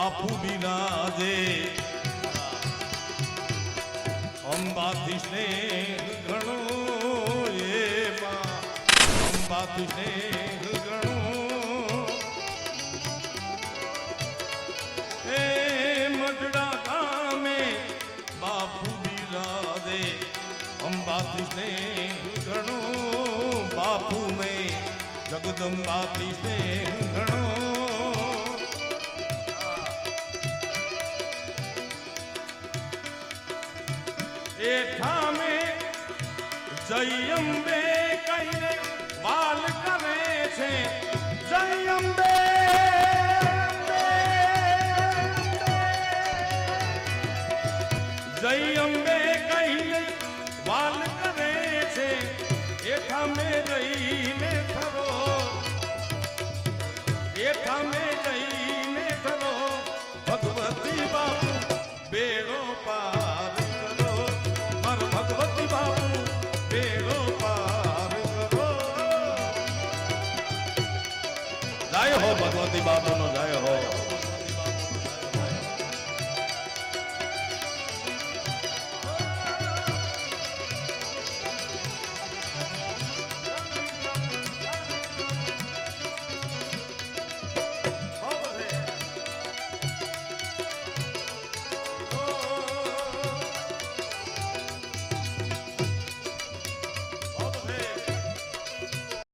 બાપુ બિરાજે અંબાથી સ્નેહ ઘણો એમાં અંબાથી સ્નેહ ઘણો એ મઢડા ગામે બાપુ બિરાજે અંબાથી સ્નેહ ઘણો બાપુ મેં જગદંબાથી સ્નેહ ઘણો એ ઠામે જય અંબે કહીને વાલ કરે છે જય અંબે જય અંબે કહીને વાલ કરે છે એ ઠામે રહીને ખરો એ ઠામે રહીને ખરો ભગવતી બાપુ બેડો પાર કરો મારો ભગવતી બાપુ બેડો પાર કરો જય હો ભગવતી બાપુનો જય હો